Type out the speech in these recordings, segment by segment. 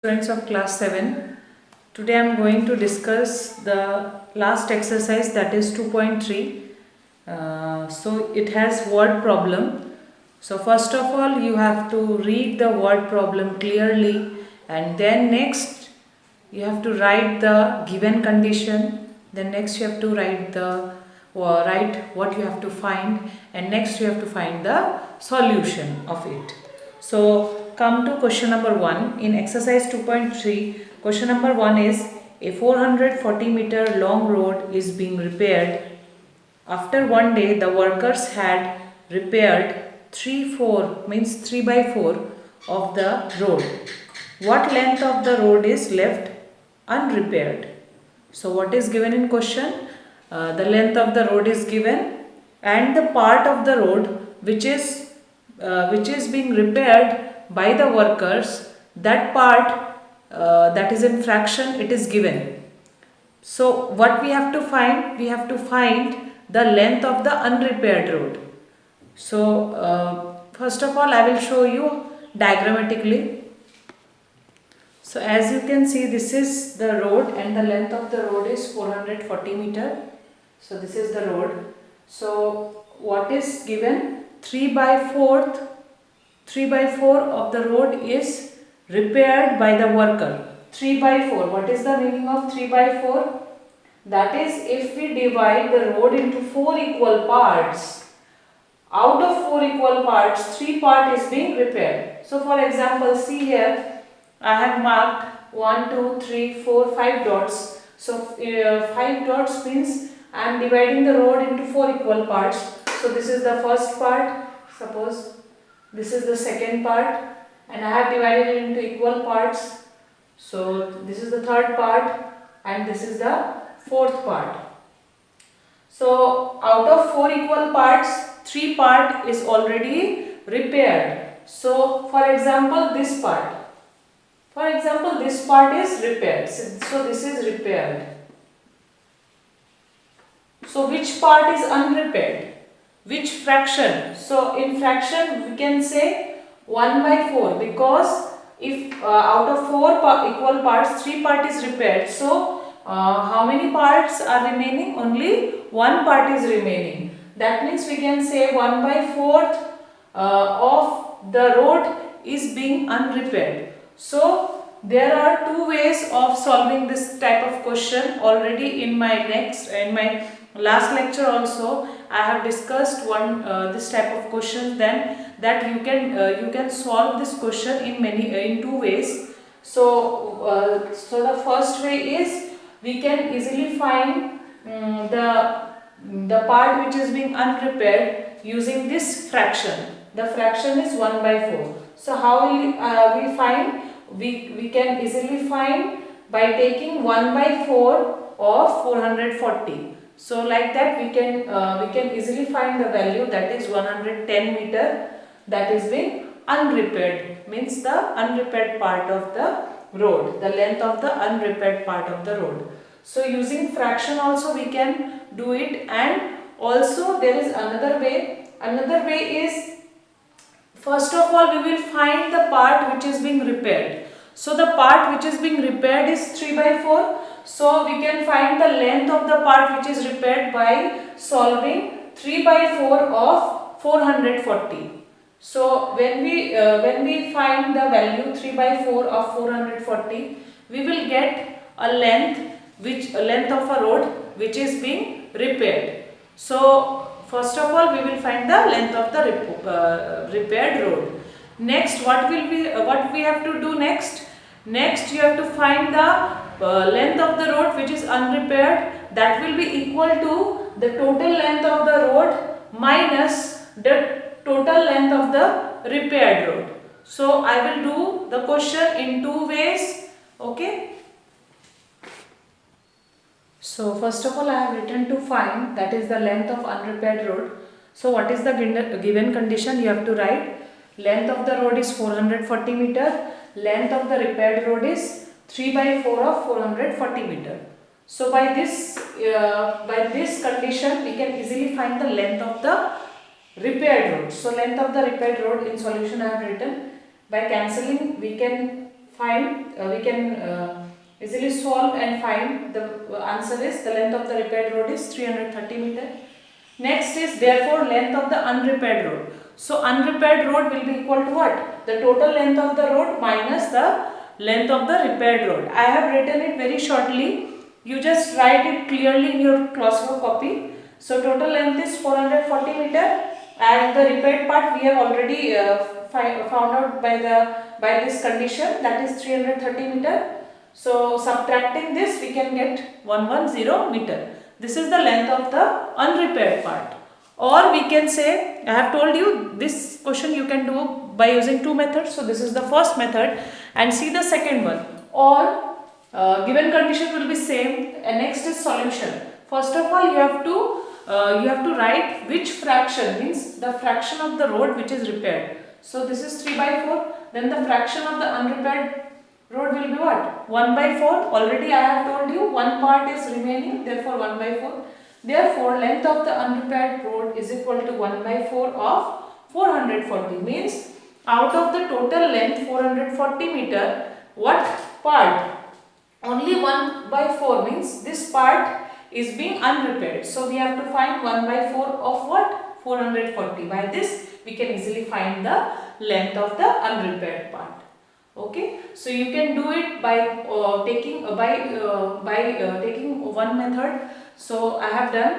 Students of class 7, today I am going to discuss the last exercise, that is 2.3. So it has word problem. So first of all you have to read the word problem clearly, and then next you have to write the given condition, then next you have to write what you have to find, and next you have to find the solution of it. So come to question number 1 in exercise 2.3. Question number 1 is, a 440-meter long road is being repaired. After one day the workers had repaired 3 by 4 of the road. What length of the road is left unrepaired? So what is given in question? The length of the road is given, and the part of the road which is being repaired by the workers, that part that is in fraction, it is given. So what we have to find? We have to find the length of the unrepaired road. So first of all I will show you diagrammatically. So as you can see, this is the road and the length of the road is 440 meter. So this is the road. So what is given? 3 by 4 of the road is repaired by the worker. 3 by 4. What is the meaning of 3 by 4? That is, if we divide the road into 4 equal parts, out of 4 equal parts, 3 part is being repaired. So for example, see here, I have marked 1, 2, 3, 4, 5 dots. So 5 dots means I am dividing the road into 4 equal parts. So this is the first part, suppose this is the second part, and I have divided it into equal parts. So this is the third part, and this is the fourth part. So out of 4 equal parts, 3 part is already repaired. So for example, this part. This part is repaired. So this is repaired. So which part is unrepaired? Which fraction? So in fraction we can say 1 by 4, because if out of 4 equal parts, 3 part is repaired. So how many parts are remaining? Only 1 part is remaining. That means we can say 1 by 4th of the road is being unrepaired. So there are 2 ways of solving this type of question. Already in my last lecture also I have discussed this type of question, then that you can solve this question in 2 ways. So the first way is, we can easily find the part which is being unrepaired using this fraction. The fraction is 1 by 4. So how will we find? We can easily find by taking 1 by 4 of 440. So like that we can easily find the value, that is 110 meter, that is being unrepaired, means the unrepaired part of the road, the length of the unrepaired part of the road. So using fraction also we can do it, and also there is another way. Another way is, first of all we will find the part which is being repaired. So the part which is being repaired is 3 by 4. So we can find the length of the part which is repaired by solving 3 by 4 of 440. So when we find the value 3 by 4 of 440, we will get a length of a road which is being repaired. So first of all we will find the length of the repaired road. Next, what we have to do next? Next you have to find the length of the road which is unrepaired. That will be equal to the total length of the road minus the total length of the repaired road. So I will do the question in 2 ways. Okay. So first of all I have written to find, that is the length of unrepaired road. So what is the given condition? You have to write length of the road is 440 meter, length of the repaired road is 3 by 4 of 440 meter. So by this condition we can easily find the length of the repaired road. So length of the repaired road in solution I have written. By cancelling we can we can easily solve and find the answer is the length of the repaired road is 330 meter. Next is therefore length of the unrepaired road. So unrepaired road will be equal to what? The total length of the road minus the length of the repaired road. I have written it very shortly. You just write it clearly in your classwork copy. So total length is 440 meter and the repaired part we have already found out by this condition, that is 330 meter. So subtracting this we can get 110 meter. This is the length of the unrepaired part. Or we can say, I have told you this question you can do by using two methods. So this is the first method and see the second one. Or given condition will be same and next is solution. First of all you have to write which fraction, means the fraction of the road which is repaired. So this is 3/4, then the fraction of the unrepaired road will be what? 1/4. Already I have told you one part is remaining, therefore 1/4. Therefore length of the unrepaired road is equal to 1/4 of 440, means out of the total length 440 meter, what part? Only 1/4, means this part is being unrepaired. So we have to find 1/4 of what? 440. By this we can easily find the length of the unrepaired part. Okay, so you can do it by taking one method. So I have done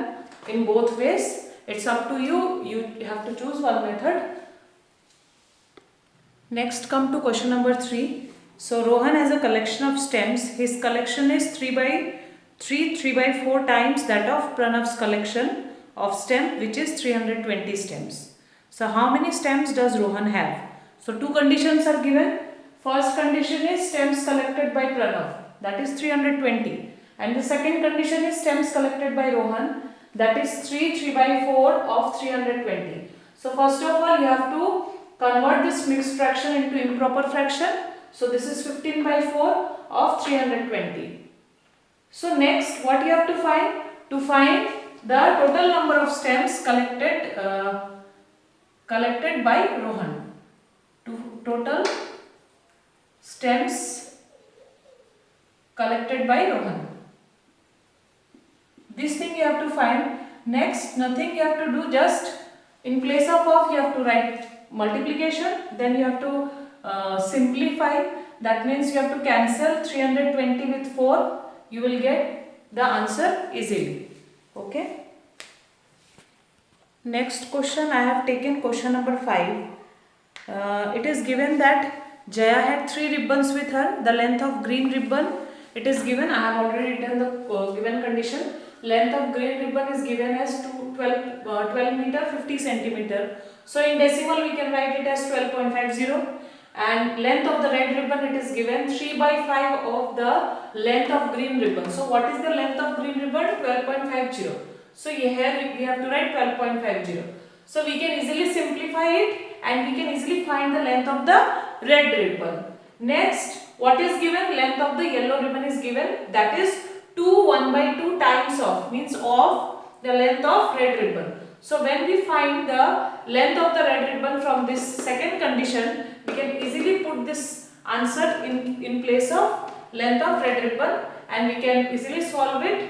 in both ways. It's up to you. You have to choose one method. Next, come to question number 3. So Rohan has a collection of stems. His collection is 3/4 times that of Pranav's collection of stem, which is 320 stems. So how many stems does Rohan have? So two conditions are given. First condition is stems collected by Pranav, that is 320, and the second condition is stems collected by Rohan, that is 3/4 of 320. So first of all you have to convert this mixed fraction into improper fraction. So this is 15/4 of 320. So next what you have to find? To find the total number of stems collected by Rohan. Total stems collected by Rohan. This thing you have to find. Next, nothing you have to do, just in place of you have to write multiplication, then you have to simplify. That means you have to cancel 320 with 4. You will get the answer easily. Okay. Next question, I have taken question number 5. It is given that Jaya had 3 ribbons with her. The length of green ribbon, it is given. I have already written the given condition. Length of green ribbon is given as 12 meter 50 centimeter. So in decimal we can write it as 12.50. And length of the red ribbon, it is given 3/5 of the length of green ribbon. So what is the length of green ribbon? 12.50. So here we have to write 12.50. So we can easily simplify it and we can easily find the length of the red ribbon. Next, what is given? Length of the yellow ribbon is given, that is 1/2 times of, means of the length of red ribbon. So when we find the length of the red ribbon from this second condition, we can easily put this answer in place of length of red ribbon and we can easily solve it.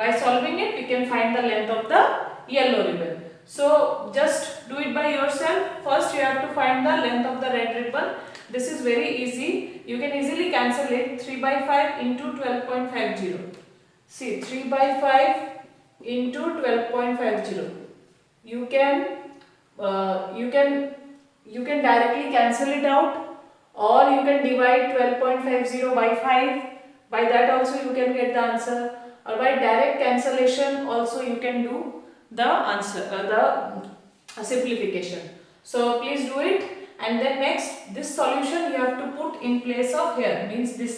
By solving it, we can find the length of the yellow ribbon. So just do it by yourself. First you have to find the length of the red ribbon. This is very easy. You can easily cancel it. 3/5 into 12.50. See, 3/5 into 12.50. You can directly cancel it out, or you can divide 12.50 by 5. By that also you can get the answer. Or by direct cancellation also you can do the answer, the simplification. So please do it. And then next, this solution you have to put in place of here, means this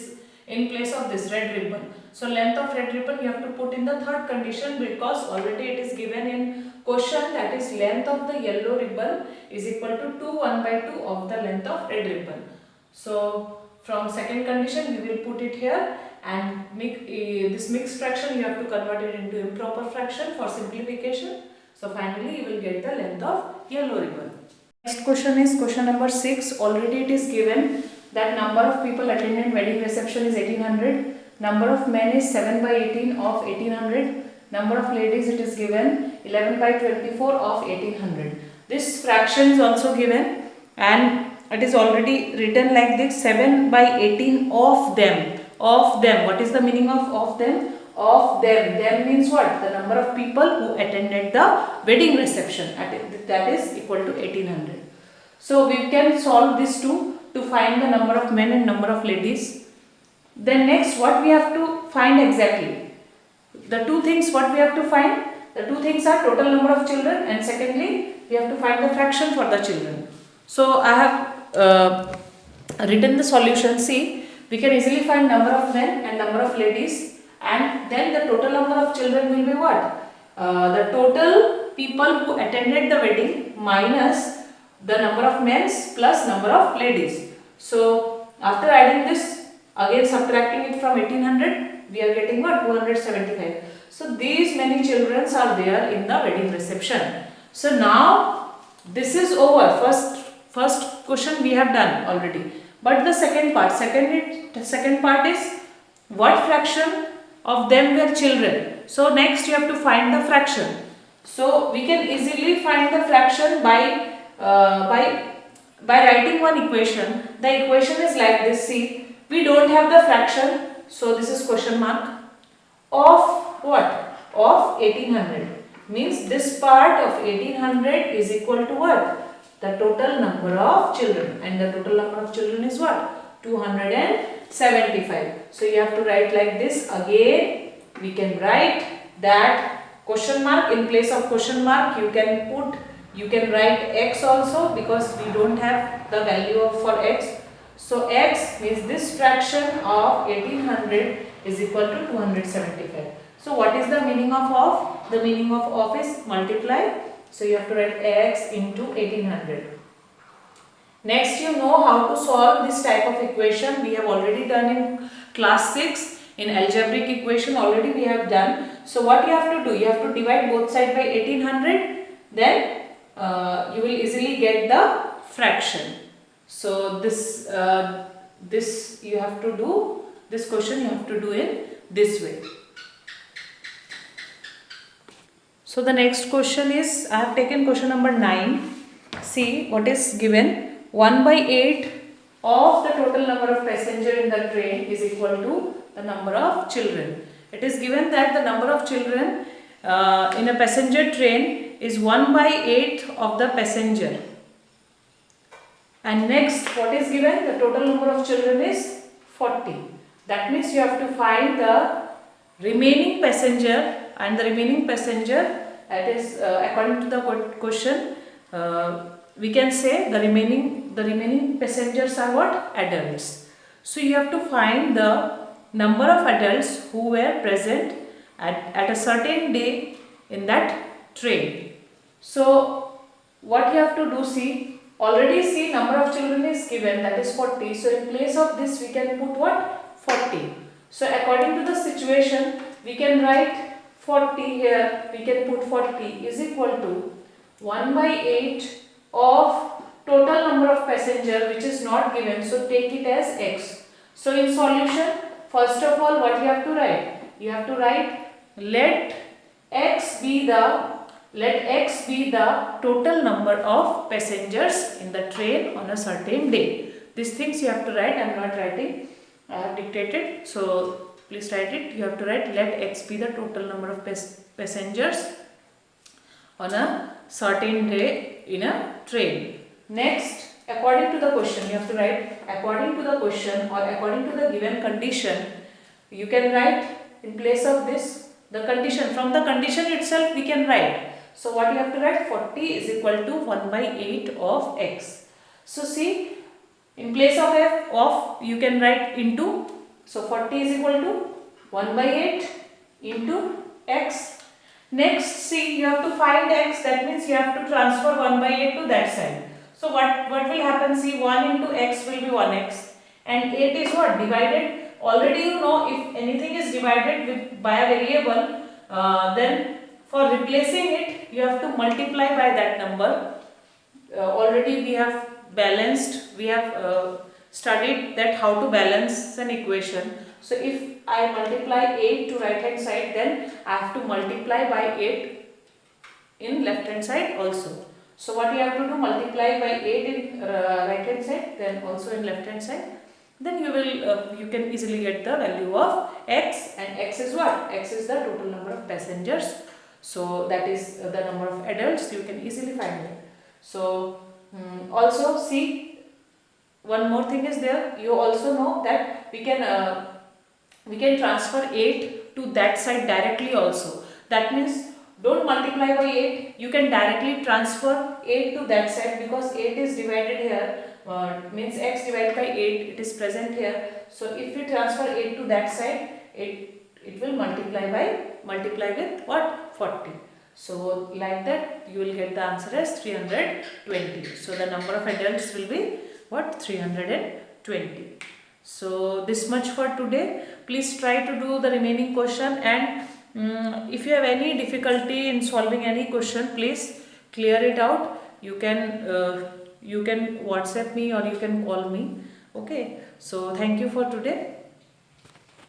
in place of this red ribbon. So length of red ribbon you have to put in the third condition, because already it is given in question, that is length of the yellow ribbon is equal to 1/2 of the length of red ribbon. So from second condition we will put it here, and this mixed fraction you have to convert it into improper fraction for simplification. So finally you will get the length of yellow ribbon. Next question is question number 6. Already it is given that number of people attended wedding reception is 1800. Number of men is 7 by 18 of 1800. Number of ladies it is given 11 by 24 of 1800. This fraction is also given and it is already written like this: 7 by 18 of them. Of them. What is the meaning of them? Of them. Them means what? The number of people who attended the wedding reception. That is equal to 1800. So we can solve this too to find the number of men and number of ladies. Then next, what we have to find exactly? The two things what we have to find? The two things are total number of children, and secondly we have to find the fraction for the children. So I have written the solution. See, we can easily find number of men and number of ladies, and then the total number of children will be what? The total people who attended the wedding minus the number of men plus number of ladies. So after adding this, again subtracting it from 1800, we are getting what? 275. So these many children are there in the wedding reception. So now this is over. First question we have done already. But the second part is what fraction of them were children. So next you have to find the fraction. So we can easily find the fraction by writing one equation. The equation is like this. See, we don't have the fraction, so this is question mark. Of what? Of 1800. Means this part of 1800 is equal to what? The total number of children, and the total number of children is what? 275. So you have to write like this. Again we can write that question mark. In place of question mark you can write x also, because we don't have the value for x. So x means this fraction of 1800 is equal to 275. So what is the meaning of off? The meaning of off is multiply. So you have to write x into 1800. Next, you know how to solve this type of equation. We have already done in class 6. In algebraic equation already we have done. So what you have to do? You have to divide both sides by 1800. Then you will easily get the fraction. So this you have to do, this question you have to do in this way. So the next question is, I have taken question number 9. See what is given. 1 by 8 of the total number of passengers in the train is equal to the number of children. It is given that the number of children in a passenger train is 1 by 8 of the passenger. And next, what is given? The total number of children is 40. That means you have to find the remaining passenger, and the remaining passenger, that is according to the question, we can say the remaining passengers are what? Adults. So you have to find the number of adults who were present at a certain day in that train. So what you have to do, see, already see number of children is given, that is 40. So in place of this we can put what? 40. So according to the situation we can write 40 here, we can put 40 is equal to 1 by 8 of total number of passenger, which is not given, so take it as x. So in solution, first of all what you have to write? You have to write let x be the total number of passengers in the train on a certain day. These things you have to write. I am not writing, I have dictated, so please write it. You have to write let x be the total number of passengers on a certain day in a train. Next, according to the question, you have to write according to the question or according to the given condition. You can write in place of this the condition. From the condition itself we can write. So what you have to write? 40 is equal to 1 by 8 of x. So see, in place of f of you can write into. So 40 is equal to 1 by 8 into x. Next, see, you have to find x. That means you have to transfer 1 by 8 to that side. So what will happen? See, 1 into x will be 1x, and 8 is what? Divided. Already you know, if anything is divided by a variable, then for replacing it you have to multiply by that number. Already we have balanced, we have studied that how to balance an equation. So if I multiply 8 to right hand side, then I have to multiply by 8 in left hand side also. So what you have to do, multiply by 8 in right hand side, then also in left hand side. Then you can easily get the value of x, and x is what? X is the total number of passengers. So that is the number of adults. You can easily find it. So also see, one more thing is there. You also know that we can transfer 8 to that side directly also. That means don't multiply by 8. You can directly transfer 8 to that side, because 8 is divided here. Means x divided by 8, it is present here. So if we transfer 8 to that side, it will multiply with what? 40. So like that you will get the answer as 320. So the number of adults will be what? 320. So this much for today. Please try to do the remaining question, and if you have any difficulty in solving any question, please clear it out. You can WhatsApp me or you can call me. Okay. So thank you for today.